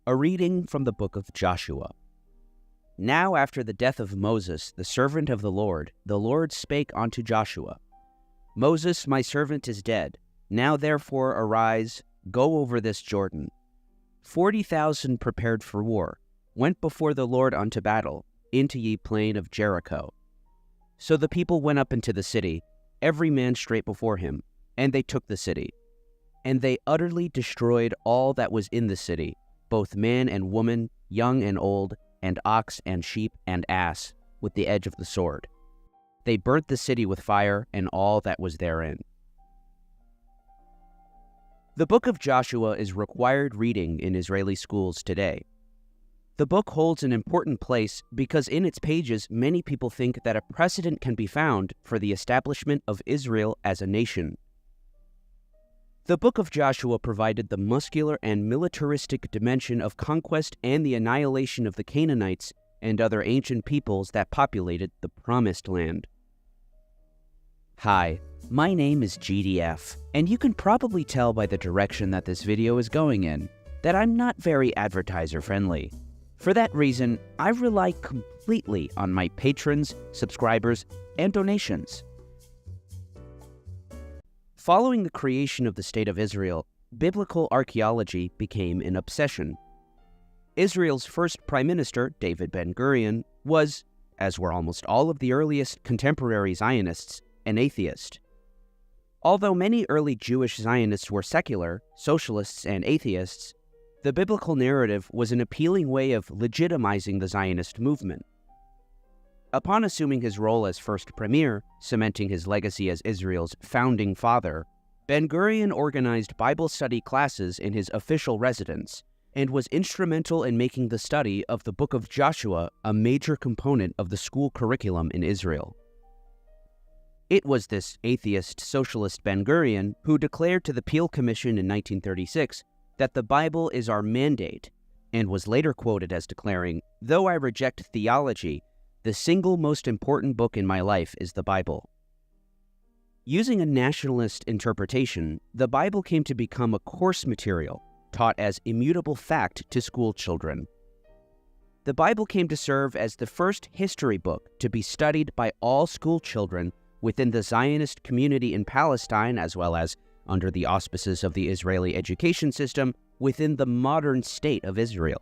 A reading from the book of Joshua. Now after the death of Moses, the servant of the Lord spake unto Joshua, Moses, my servant, is dead. Now therefore arise, go over this Jordan. 40,000 prepared for war went before the Lord unto battle, into ye plain of Jericho. So the people went up into the city, every man straight before him, and they took the city. And they utterly destroyed all that was in the city, both man and woman, young and old, and ox and sheep and ass, with the edge of the sword. They burnt the city with fire and all that was therein. The book of Joshua is required reading in Israeli schools today. The book holds an important place because in its pages many people think that a precedent can be found for the establishment of Israel as a nation. The book of Joshua provided the muscular and militaristic dimension of conquest and the annihilation of the Canaanites and other ancient peoples that populated the Promised Land. Hi, my name is GDF, and you can probably tell by the direction that this video is going in that I'm not very advertiser-friendly. For that reason, I rely completely on my patrons, subscribers, and donations. Following the creation of the State of Israel, biblical archaeology became an obsession. Israel's first prime minister, David Ben-Gurion, was, as were almost all of the earliest contemporary Zionists, an atheist. Although many early Jewish Zionists were secular, socialists, and atheists, the biblical narrative was an appealing way of legitimizing the Zionist movement. Upon assuming his role as first premier, cementing his legacy as Israel's founding father, Ben-Gurion organized Bible study classes in his official residence and was instrumental in making the study of the book of Joshua a major component of the school curriculum in Israel. It was this atheist socialist Ben-Gurion who declared to the Peel Commission in 1936 that the Bible is our mandate, and was later quoted as declaring, "Though I reject theology, the single most important book in my life is the Bible." Using a nationalist interpretation, the Bible came to become a course material taught as immutable fact to school children. The Bible came to serve as the first history book to be studied by all school children within the Zionist community in Palestine, as well as under the auspices of the Israeli education system within the modern state of Israel,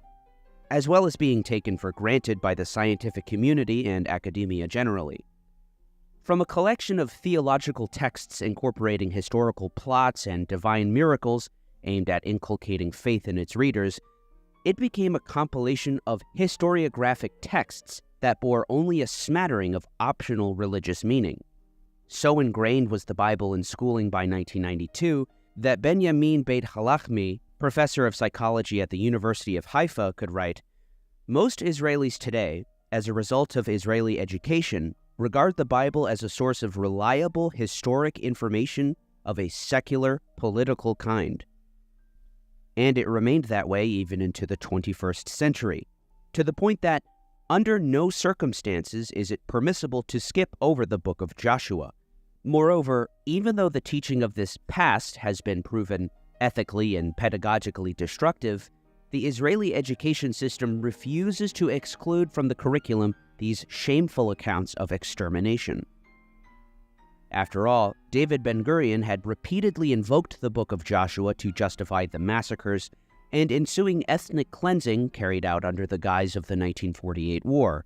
as well as being taken for granted by the scientific community and academia generally. From a collection of theological texts incorporating historical plots and divine miracles aimed at inculcating faith in its readers, it became a compilation of historiographic texts that bore only a smattering of optional religious meaning. So ingrained was the Bible in schooling by 1992 that Benjamin Beit Halachmi, professor of psychology at the University of Haifa, could write, "Most Israelis today, as a result of Israeli education, regard the Bible as a source of reliable historic information of a secular, political kind." And it remained that way even into the 21st century, to the point that under no circumstances is it permissible to skip over the book of Joshua. Moreover, even though the teaching of this past has been proven ethically and pedagogically destructive, the Israeli education system refuses to exclude from the curriculum these shameful accounts of extermination. After all, David Ben-Gurion had repeatedly invoked the book of Joshua to justify the massacres and ensuing ethnic cleansing carried out under the guise of the 1948 war.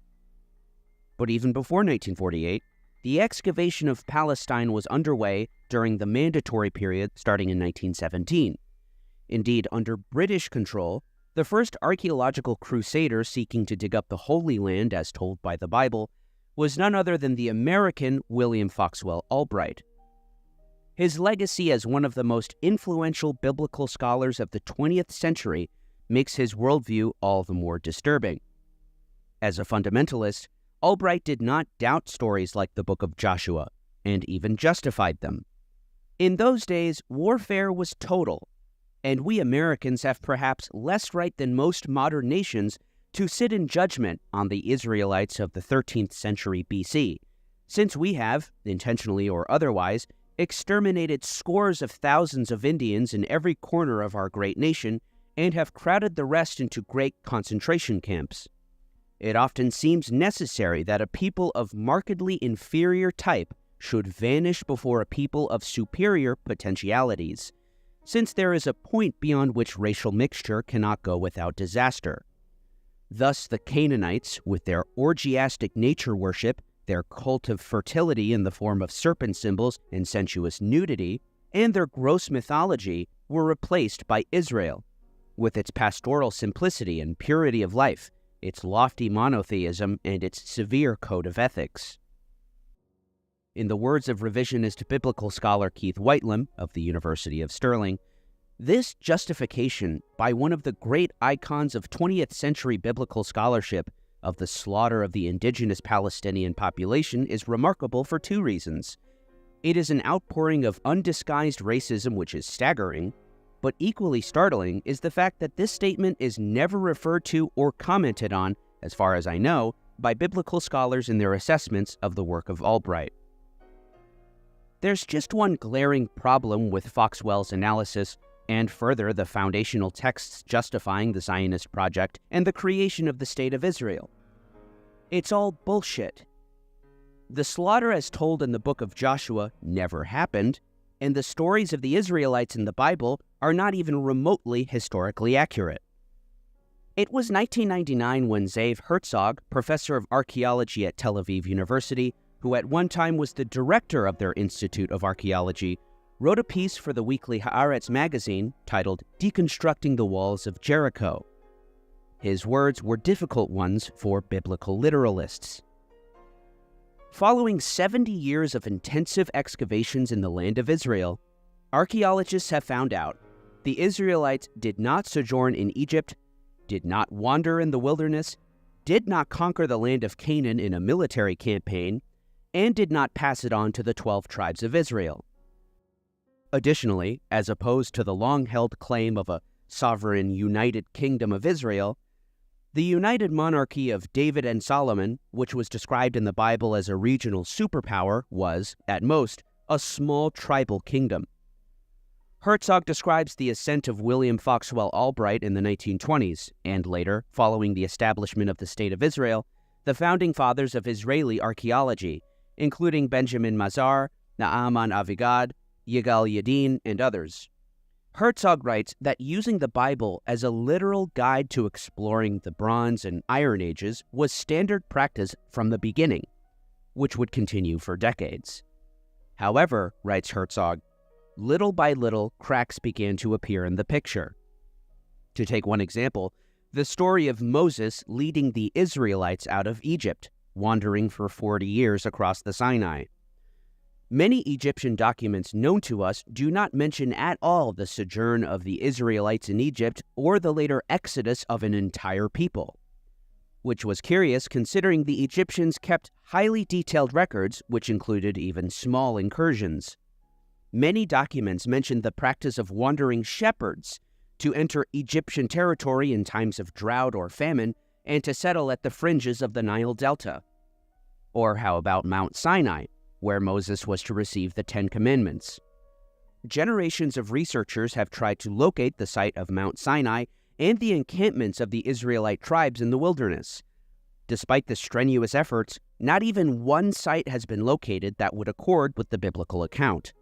But even before 1948, the excavation of Palestine was underway during the mandatory period starting in 1917. Indeed, under British control, the first archaeological crusader seeking to dig up the Holy Land as told by the Bible was none other than the American William Foxwell Albright. His legacy as one of the most influential biblical scholars of the 20th century makes his worldview all the more disturbing. As a fundamentalist, Albright did not doubt stories like the Book of Joshua, and even justified them. In those days, warfare was total, and we Americans have perhaps less right than most modern nations to sit in judgment on the Israelites of the 13th century BC, since we have, intentionally or otherwise, exterminated scores of thousands of Indians in every corner of our great nation, and have crowded the rest into great concentration camps. It often seems necessary that a people of markedly inferior type should vanish before a people of superior potentialities, since there is a point beyond which racial mixture cannot go without disaster. Thus the Canaanites, with their orgiastic nature worship, their cult of fertility in the form of serpent symbols and sensuous nudity, and their gross mythology, were replaced by Israel, with its pastoral simplicity and purity of life, its lofty monotheism, and its severe code of ethics. In the words of revisionist biblical scholar Keith Whitelam of the University of Stirling, this justification by one of the great icons of 20th century biblical scholarship of the slaughter of the indigenous Palestinian population is remarkable for two reasons. It is an outpouring of undisguised racism which is staggering, but equally startling is the fact that this statement is never referred to or commented on, as far as I know, by biblical scholars in their assessments of the work of Albright. There's just one glaring problem with Foxwell's analysis, and further the foundational texts justifying the Zionist project and the creation of the State of Israel. It's all bullshit. The slaughter as told in the book of Joshua never happened, and the stories of the Israelites in the Bible are not even remotely historically accurate. It was 1999 when Zeev Herzog, professor of archaeology at Tel Aviv University, who at one time was the director of their Institute of Archaeology, wrote a piece for the weekly Haaretz magazine titled Deconstructing the Walls of Jericho. His words were difficult ones for biblical literalists. Following 70 years of intensive excavations in the land of Israel, archaeologists have found out the Israelites did not sojourn in Egypt, did not wander in the wilderness, did not conquer the land of Canaan in a military campaign, and did not pass it on to the 12 tribes of Israel. Additionally, as opposed to the long-held claim of a sovereign united kingdom of Israel, the united monarchy of David and Solomon, which was described in the Bible as a regional superpower, was, at most, a small tribal kingdom. Herzog describes the ascent of William Foxwell Albright in the 1920s, and later, following the establishment of the State of Israel, the founding fathers of Israeli archaeology, including Benjamin Mazar, Naaman Avigad, Yigal Yadin, and others. Herzog writes that using the Bible as a literal guide to exploring the Bronze and Iron Ages was standard practice from the beginning, which would continue for decades. However, writes Herzog, little by little cracks began to appear in the picture. To take one example, the story of Moses leading the Israelites out of Egypt, wandering for 40 years across the Sinai. Many Egyptian documents known to us do not mention at all the sojourn of the Israelites in Egypt or the later exodus of an entire people, which was curious considering the Egyptians kept highly detailed records which included even small incursions. Many documents mention the practice of wandering shepherds to enter Egyptian territory in times of drought or famine and to settle at the fringes of the Nile Delta. Or how about Mount Sinai, where Moses was to receive the Ten Commandments? Generations of researchers have tried to locate the site of Mount Sinai and the encampments of the Israelite tribes in the wilderness. Despite the strenuous efforts, not even one site has been located that would accord with the biblical account.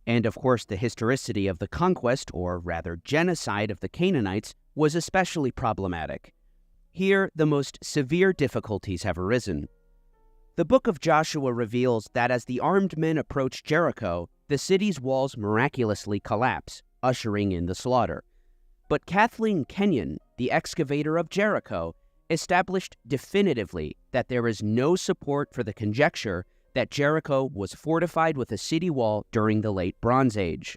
And of course, the historicity of the conquest, or rather genocide of the Canaanites, was especially problematic. Here, the most severe difficulties have arisen. The book of Joshua reveals that as the armed men approach Jericho, the city's walls miraculously collapse, ushering in the slaughter. But Kathleen Kenyon, the excavator of Jericho, established definitively that there is no support for the conjecture that Jericho was fortified with a city wall during the late Bronze Age.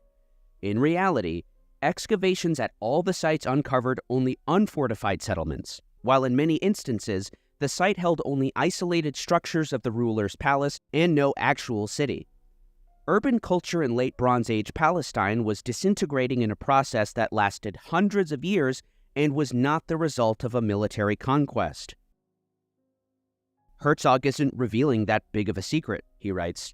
In reality, excavations at all the sites uncovered only unfortified settlements, while in many instances, the site held only isolated structures of the ruler's palace and no actual city. Urban culture in late Bronze Age Palestine was disintegrating in a process that lasted hundreds of years and was not the result of a military conquest. Herzog isn't revealing that big of a secret, he writes.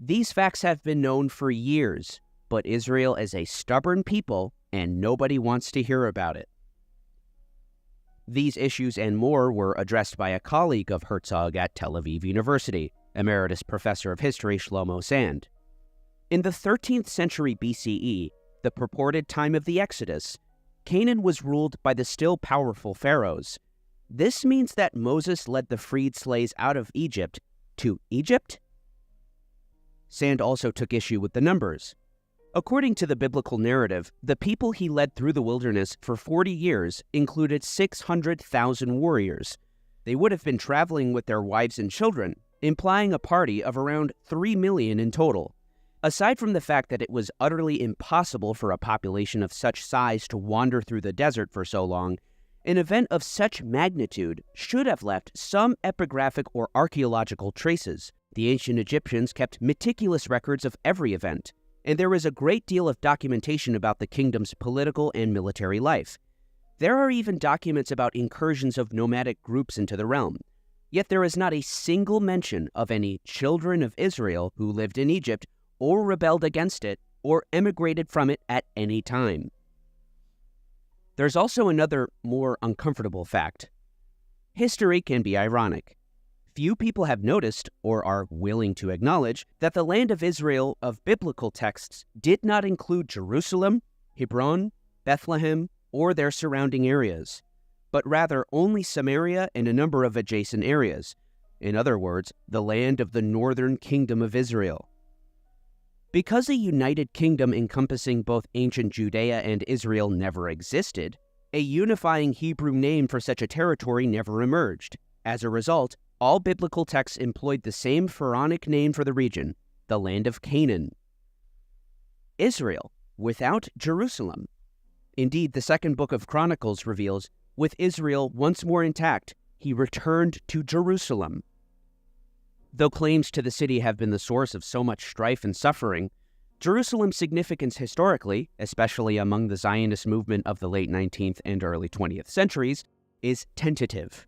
These facts have been known for years, but Israel is a stubborn people and nobody wants to hear about it. These issues and more were addressed by a colleague of Herzog at Tel Aviv University, Emeritus Professor of History Shlomo Sand. In the 13th century BCE, the purported time of the Exodus, Canaan was ruled by the still powerful pharaohs. This means that Moses led the freed slaves out of Egypt to Egypt? Sand also took issue with the numbers. According to the biblical narrative, the people he led through the wilderness for 40 years included 600,000 warriors. They would have been traveling with their wives and children, implying a party of around 3 million in total. Aside from the fact that it was utterly impossible for a population of such size to wander through the desert for so long, an event of such magnitude should have left some epigraphic or archaeological traces. The ancient Egyptians kept meticulous records of every event, and there is a great deal of documentation about the kingdom's political and military life. There are even documents about incursions of nomadic groups into the realm. Yet there is not a single mention of any children of Israel who lived in Egypt or rebelled against it or emigrated from it at any time. There's also another, more uncomfortable fact. History can be ironic. Few people have noticed, or are willing to acknowledge, that the land of Israel of biblical texts did not include Jerusalem, Hebron, Bethlehem, or their surrounding areas, but rather only Samaria and a number of adjacent areas. In other words, the land of the northern kingdom of Israel. Because a united kingdom encompassing both ancient Judea and Israel never existed, a unifying Hebrew name for such a territory never emerged. As a result, all biblical texts employed the same Pharaonic name for the region, the land of Canaan. Israel, without Jerusalem. Indeed, the second book of Chronicles reveals, with Israel once more intact, he returned to Jerusalem. Though claims to the city have been the source of so much strife and suffering, Jerusalem's significance historically, especially among the Zionist movement of the late 19th and early 20th centuries, is tentative.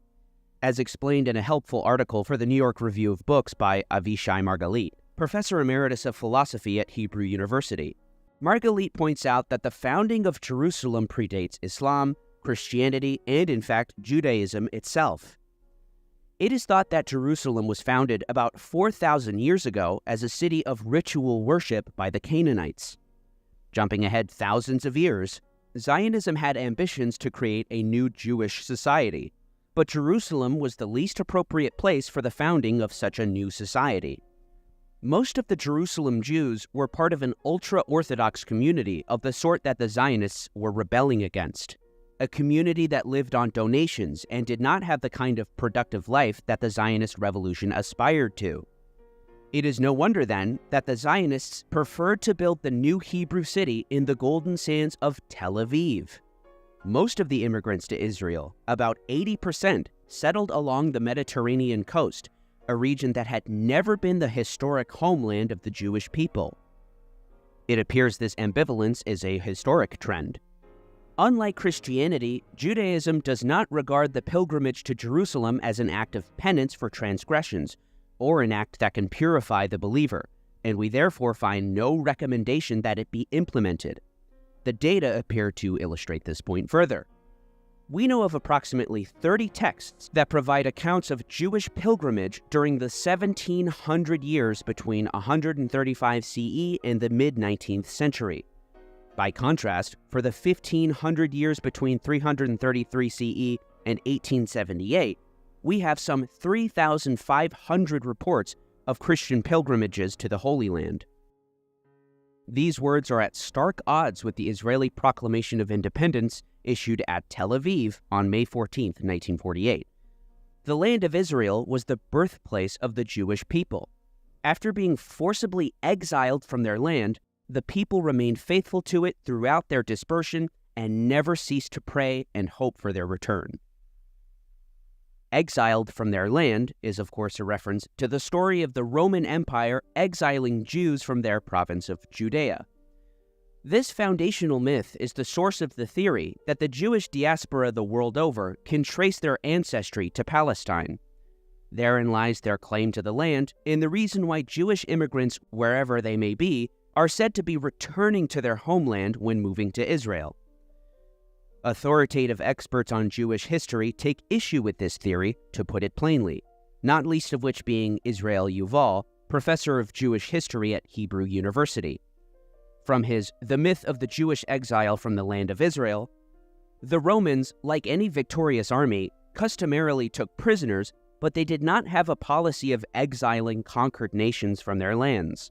As explained in a helpful article for the New York Review of Books by Avishai Margalit, Professor Emeritus of Philosophy at Hebrew University, Margalit points out that the founding of Jerusalem predates Islam, Christianity, and in fact, Judaism itself. It is thought that Jerusalem was founded about 4,000 years ago as a city of ritual worship by the Canaanites. Jumping ahead thousands of years, Zionism had ambitions to create a new Jewish society, but Jerusalem was the least appropriate place for the founding of such a new society. Most of the Jerusalem Jews were part of an ultra-Orthodox community of the sort that the Zionists were rebelling against. A community that lived on donations and did not have the kind of productive life that the Zionist revolution aspired to. It is no wonder, then, that the Zionists preferred to build the new Hebrew city in the golden sands of Tel Aviv. Most of the immigrants to Israel, about 80%, settled along the Mediterranean coast, a region that had never been the historic homeland of the Jewish people. It appears this ambivalence is a historic trend. Unlike Christianity, Judaism does not regard the pilgrimage to Jerusalem as an act of penance for transgressions, or an act that can purify the believer, and we therefore find no recommendation that it be implemented. The data appear to illustrate this point further. We know of approximately 30 texts that provide accounts of Jewish pilgrimage during the 1700 years between 135 CE and the mid-19th century. By contrast, for the 1500 years between 333 CE and 1878, we have some 3,500 reports of Christian pilgrimages to the Holy Land. These words are at stark odds with the Israeli Proclamation of Independence issued at Tel Aviv on May 14, 1948. The land of Israel was the birthplace of the Jewish people. After being forcibly exiled from their land, the people remained faithful to it throughout their dispersion and never ceased to pray and hope for their return. Exiled from their land is, of course, a reference to the story of the Roman Empire exiling Jews from their province of Judea. This foundational myth is the source of the theory that the Jewish diaspora the world over can trace their ancestry to Palestine. Therein lies their claim to the land and the reason why Jewish immigrants, wherever they may be, are said to be returning to their homeland when moving to Israel. Authoritative experts on Jewish history take issue with this theory, to put it plainly, not least of which being Israel Yuval, professor of Jewish history at Hebrew University. From his The Myth of the Jewish Exile from the Land of Israel, the Romans, like any victorious army, customarily took prisoners, but they did not have a policy of exiling conquered nations from their lands.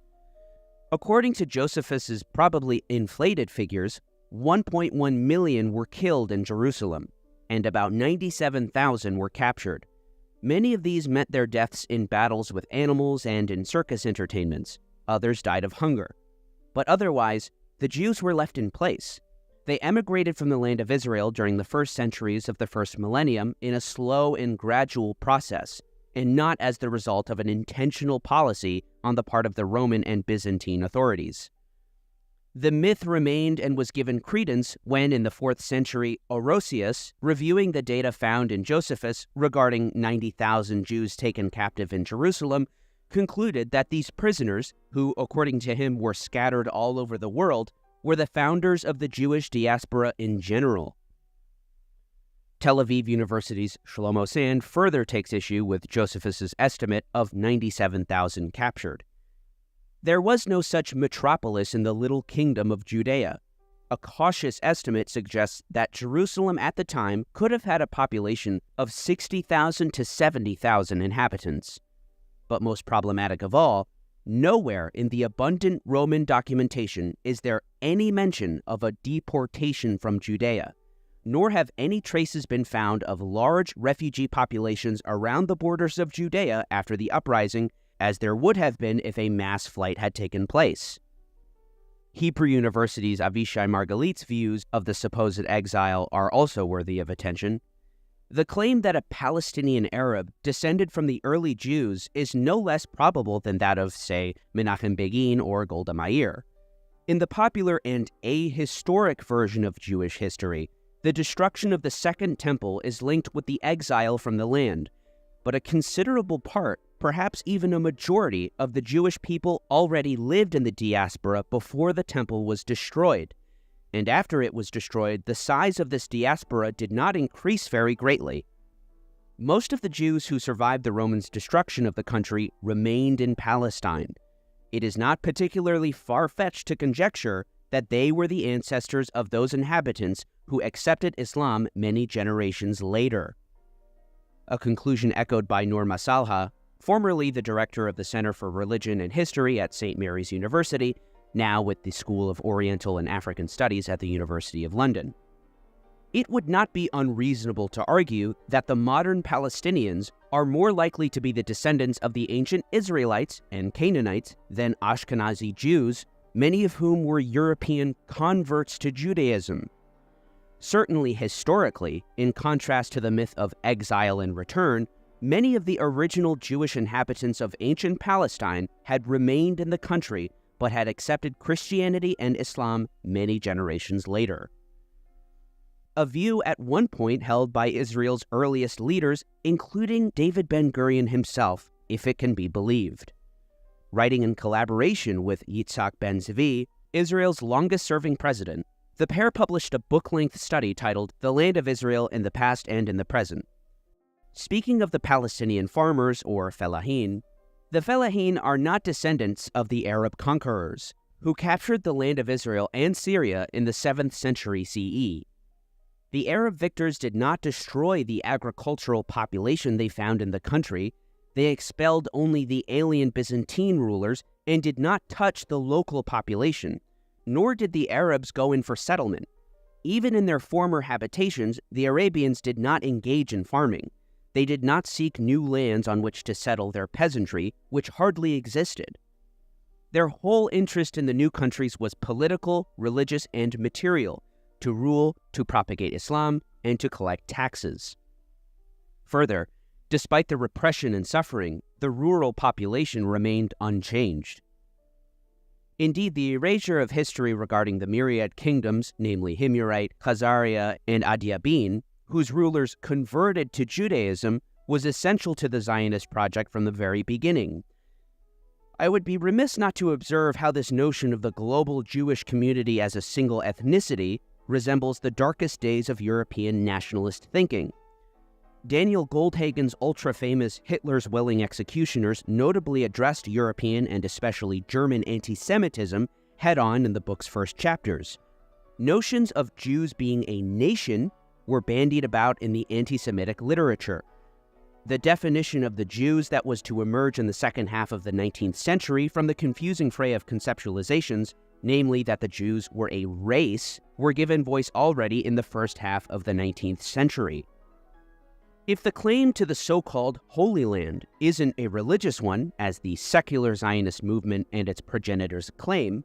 According to Josephus's probably inflated figures, 1.1 million were killed in Jerusalem, and about 97,000 were captured. Many of these met their deaths in battles with animals and in circus entertainments. Others died of hunger. But otherwise, the Jews were left in place. They emigrated from the land of Israel during the first centuries of the first millennium in a slow and gradual process, and not as the result of an intentional policy on the part of the Roman and Byzantine authorities. The myth remained and was given credence when, in the 4th century, Orosius, reviewing the data found in Josephus regarding 90,000 Jews taken captive in Jerusalem, concluded that these prisoners, who, according to him, were scattered all over the world, were the founders of the Jewish diaspora in general. Tel Aviv University's Shlomo Sand further takes issue with Josephus's estimate of 97,000 captured. There was no such metropolis in the little kingdom of Judea. A cautious estimate suggests that Jerusalem at the time could have had a population of 60,000 to 70,000 inhabitants. But most problematic of all, nowhere in the abundant Roman documentation is there any mention of a deportation from Judea, nor have any traces been found of large refugee populations around the borders of Judea after the uprising, as there would have been if a mass flight had taken place. Hebrew University's Avishai Margalit's views of the supposed exile are also worthy of attention. The claim that a Palestinian Arab descended from the early Jews is no less probable than that of, say, Menachem Begin or Golda Meir. In the popular and ahistoric version of Jewish history, the destruction of the Second Temple is linked with the exile from the land, but a considerable part, perhaps even a majority, of the Jewish people already lived in the diaspora before the temple was destroyed. And after it was destroyed, the size of this diaspora did not increase very greatly. Most of the Jews who survived the Romans' destruction of the country remained in Palestine. It is not particularly far-fetched to conjecture that they were the ancestors of those inhabitants who accepted Islam many generations later. A conclusion echoed by Noor Masalha, formerly the director of the Center for Religion and History at St. Mary's University, now with the School of Oriental and African Studies at the University of London. It would not be unreasonable to argue that the modern Palestinians are more likely to be the descendants of the ancient Israelites and Canaanites than Ashkenazi Jews, many of whom were European converts to Judaism. Certainly historically, in contrast to the myth of exile and return, many of the original Jewish inhabitants of ancient Palestine had remained in the country but had accepted Christianity and Islam many generations later. A view at one point held by Israel's earliest leaders, including David Ben-Gurion himself, if it can be believed. Writing in collaboration with Yitzhak Ben-Zvi, Israel's longest-serving president, the pair published a book-length study titled The Land of Israel in the Past and in the Present. Speaking of the Palestinian farmers, or fellahin, the fellahin are not descendants of the Arab conquerors, who captured the land of Israel and Syria in the 7th century CE. The Arab victors did not destroy the agricultural population they found in the country. They expelled only the alien Byzantine rulers and did not touch the local population, nor did the Arabs go in for settlement. Even in their former habitations, the Arabians did not engage in farming. They did not seek new lands on which to settle their peasantry, which hardly existed. Their whole interest in the new countries was political, religious, and material, to rule, to propagate Islam, and to collect taxes. Further, despite the repression and suffering, the rural population remained unchanged. Indeed, the erasure of history regarding the myriad kingdoms, namely Himyarite, Khazariya, and Adiabene, whose rulers converted to Judaism, was essential to the Zionist project from the very beginning. I would be remiss not to observe how this notion of the global Jewish community as a single ethnicity resembles the darkest days of European nationalist thinking. Daniel Goldhagen's ultra-famous Hitler's Willing Executioners notably addressed European and especially German anti-Semitism head-on in the book's first chapters. Notions of Jews being a nation were bandied about in the anti-Semitic literature. The definition of the Jews that was to emerge in the second half of the 19th century from the confusing fray of conceptualizations, namely that the Jews were a race, were given voice already in the first half of the 19th century. If the claim to the so-called Holy Land isn't a religious one, as the secular Zionist movement and its progenitors claim,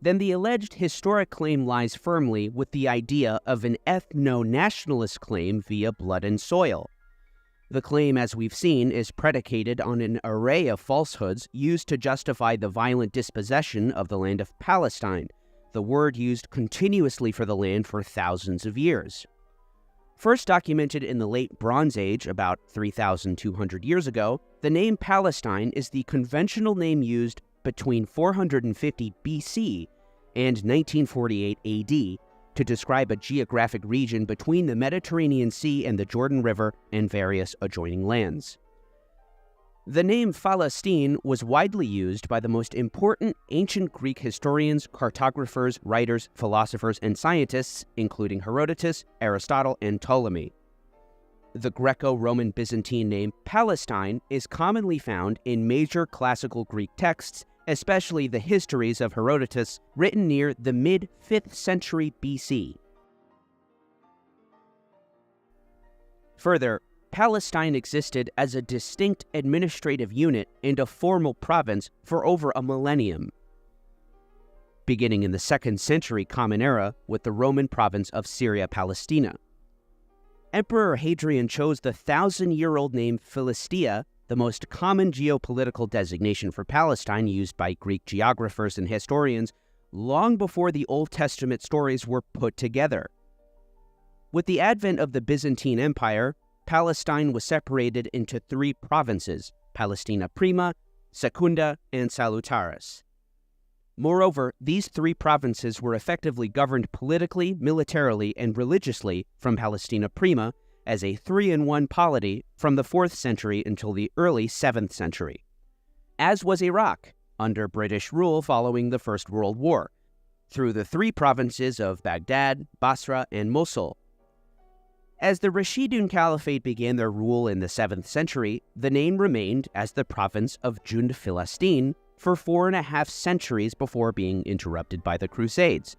then the alleged historic claim lies firmly with the idea of an ethno-nationalist claim via blood and soil. The claim, as we've seen, is predicated on an array of falsehoods used to justify the violent dispossession of the land of Palestine, the word used continuously for the land for thousands of years. First documented in the late Bronze Age, about 3,200 years ago, the name Palestine is the conventional name used between 450 BC and 1948 AD to describe a geographic region between the Mediterranean Sea and the Jordan River and various adjoining lands. The name Palestine was widely used by the most important ancient Greek historians, cartographers, writers, philosophers, and scientists, including Herodotus, Aristotle, and Ptolemy. The Greco-Roman Byzantine name Palestine is commonly found in major classical Greek texts, especially the histories of Herodotus, written near the mid-5th century BC. Further, Palestine existed as a distinct administrative unit and a formal province for over a millennium, beginning in the 2nd century Common Era with the Roman province of Syria Palestina. Emperor Hadrian chose the 1,000-year-old name Philistia, the most common geopolitical designation for Palestine used by Greek geographers and historians, long before the Old Testament stories were put together. With the advent of the Byzantine Empire, Palestine was separated into 3 provinces, Palestina Prima, Secunda, and Salutaris. Moreover, these 3 provinces were effectively governed politically, militarily, and religiously from Palestina Prima as a 3-in-1 polity from the 4th century until the early 7th century, as was Iraq, under British rule following the First World War, through the 3 provinces of Baghdad, Basra, and Mosul. As the Rashidun Caliphate began their rule in the 7th century, the name remained as the province of Jund Filastin for 4.5 centuries before being interrupted by the Crusades.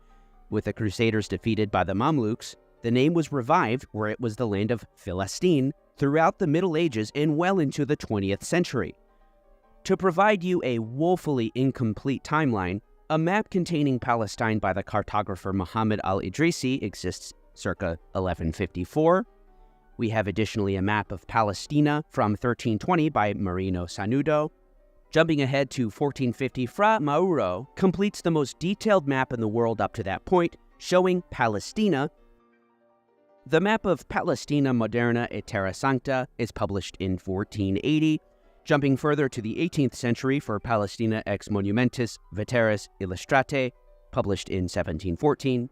With the Crusaders defeated by the Mamluks, the name was revived where it was the land of Filastin throughout the Middle Ages and well into the 20th century. To provide you a woefully incomplete timeline, a map containing Palestine by the cartographer Muhammad al-Idrisi exists circa 1154. We have additionally a map of Palestina from 1320 by Marino Sanudo. Jumping ahead to 1450, Fra Mauro completes the most detailed map in the world up to that point, showing Palestina. The map of Palestina Moderna et Terra Sancta is published in 1480. Jumping further to the 18th century for Palestina ex Monumentis Veteris Illustrate, published in 1714.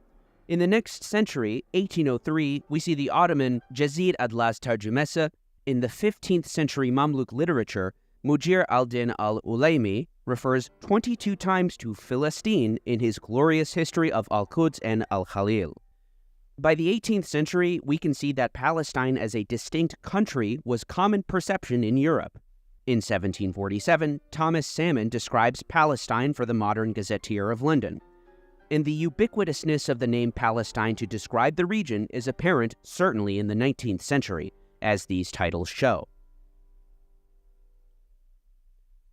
In the next century, 1803, we see the Ottoman Jazid Adlas Tarjumesa. In the 15th century Mamluk literature, Mujir al-Din al-Ulaymi refers 22 times to Philistine in his glorious history of Al-Quds and Al-Khalil. By the 18th century, we can see that Palestine as a distinct country was common perception in Europe. In 1747, Thomas Salmon describes Palestine for the Modern Gazetteer of London. And the ubiquitousness of the name Palestine to describe the region is apparent certainly in the 19th century, as these titles show.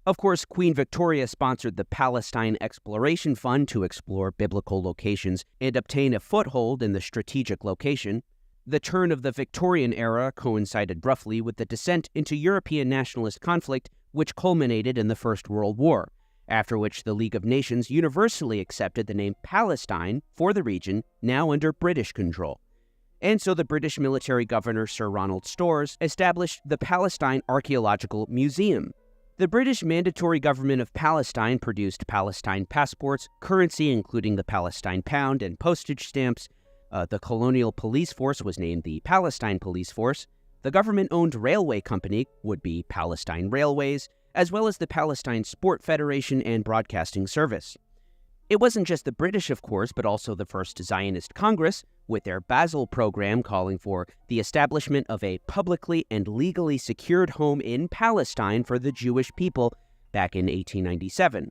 Of course, Queen Victoria sponsored the Palestine Exploration Fund to explore biblical locations and obtain a foothold in the strategic location. The turn of the Victorian era coincided roughly with the descent into European nationalist conflict, which culminated in the First World War, after which the League of Nations universally accepted the name Palestine for the region now under British control. And so the British military governor Sir Ronald Storrs established the Palestine Archaeological Museum. The British Mandatory Government of Palestine produced Palestine passports, currency including the Palestine pound, and postage stamps. The colonial police force was named the Palestine Police Force. The government-owned railway company would be Palestine Railways, as well as the Palestine Sport Federation and Broadcasting Service. It wasn't just the British, of course, but also the First Zionist Congress, with their Basel program calling for the establishment of a publicly and legally secured home in Palestine for the Jewish people back in 1897.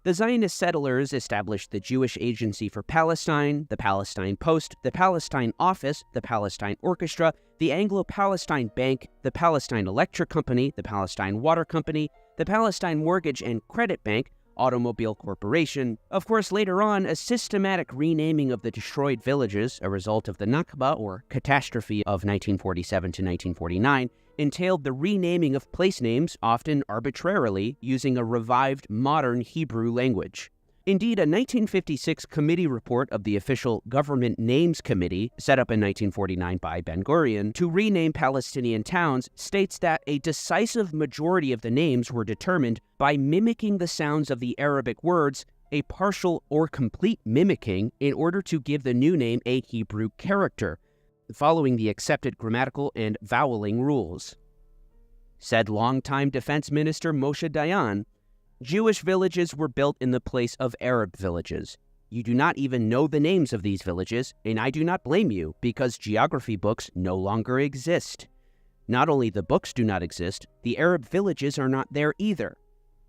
The Zionist settlers established the Jewish Agency for Palestine, the Palestine Post, the Palestine Office, the Palestine Orchestra, the Anglo-Palestine Bank, the Palestine Electric Company, the Palestine Water Company, the Palestine Mortgage and Credit Bank, Automobile Corporation. Of course, later on, a systematic renaming of the destroyed villages, a result of the Nakba, or catastrophe of 1947 to 1949, entailed the renaming of place names, often arbitrarily, using a revived modern Hebrew language. Indeed, a 1956 committee report of the official Government Names Committee, set up in 1949 by Ben-Gurion, to rename Palestinian towns, states that a decisive majority of the names were determined by mimicking the sounds of the Arabic words, a partial or complete mimicking, in order to give the new name a Hebrew character, following the accepted grammatical and voweling rules. Said longtime Defense Minister Moshe Dayan, Jewish villages were built in the place of Arab villages. You do not even know the names of these villages, and I do not blame you, because geography books no longer exist. Not only the books do not exist, the Arab villages are not there either.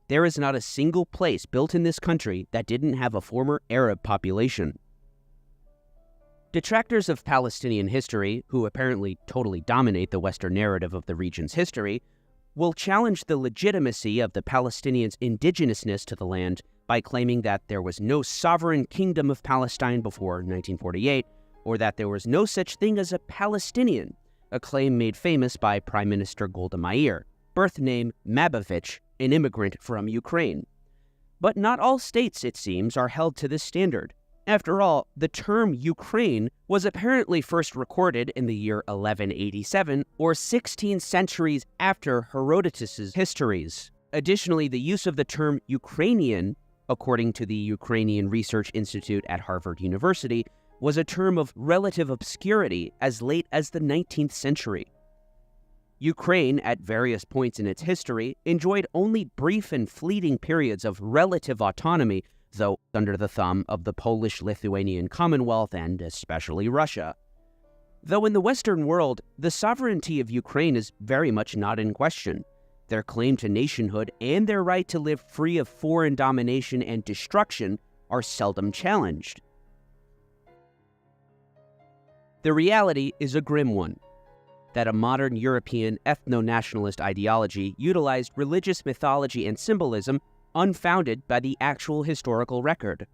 There is not a single place built in this country that didn't have a former Arab population. Detractors of Palestinian history, who apparently totally dominate the Western narrative of the region's history, will challenge the legitimacy of the Palestinians' indigenousness to the land by claiming that there was no sovereign kingdom of Palestine before 1948, or that there was no such thing as a Palestinian, a claim made famous by Prime Minister Golda Meir, birth name Mabovich, an immigrant from Ukraine. But not all states, it seems, are held to this standard. After all, the term Ukraine was apparently first recorded in the year 1187, or 16 centuries after Herodotus's histories. Additionally, the use of the term Ukrainian, according to the Ukrainian Research Institute at Harvard University, was a term of relative obscurity as late as the 19th century. Ukraine, at various points in its history, enjoyed only brief and fleeting periods of relative autonomy, though under the thumb of the Polish-Lithuanian Commonwealth and especially Russia. Though in the Western world, the sovereignty of Ukraine is very much not in question. Their claim to nationhood and their right to live free of foreign domination and destruction are seldom challenged. The reality is a grim one, that a modern European ethno-nationalist ideology utilized religious mythology and symbolism unfounded by the actual historical record.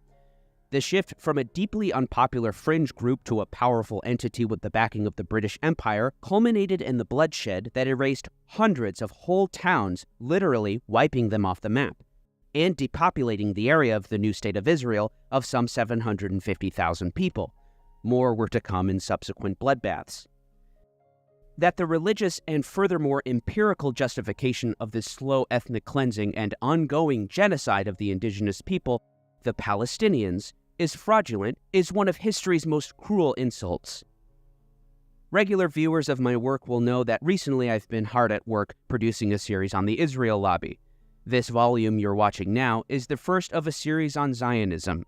The shift from a deeply unpopular fringe group to a powerful entity with the backing of the British Empire culminated in the bloodshed that erased hundreds of whole towns, literally wiping them off the map, and depopulating the area of the new state of Israel of some 750,000 people. More were to come in subsequent bloodbaths. That the religious and furthermore empirical justification of this slow ethnic cleansing and ongoing genocide of the indigenous people, the Palestinians, is fraudulent is one of history's most cruel insults. Regular viewers of my work will know that recently I've been hard at work producing a series on the Israel lobby. This volume you're watching now is the first of a series on Zionism.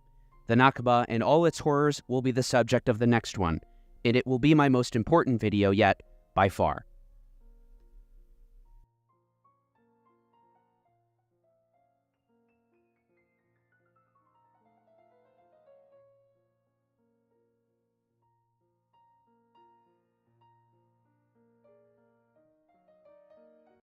The Nakba and all its horrors will be the subject of the next one, and it will be my most important video yet, by far.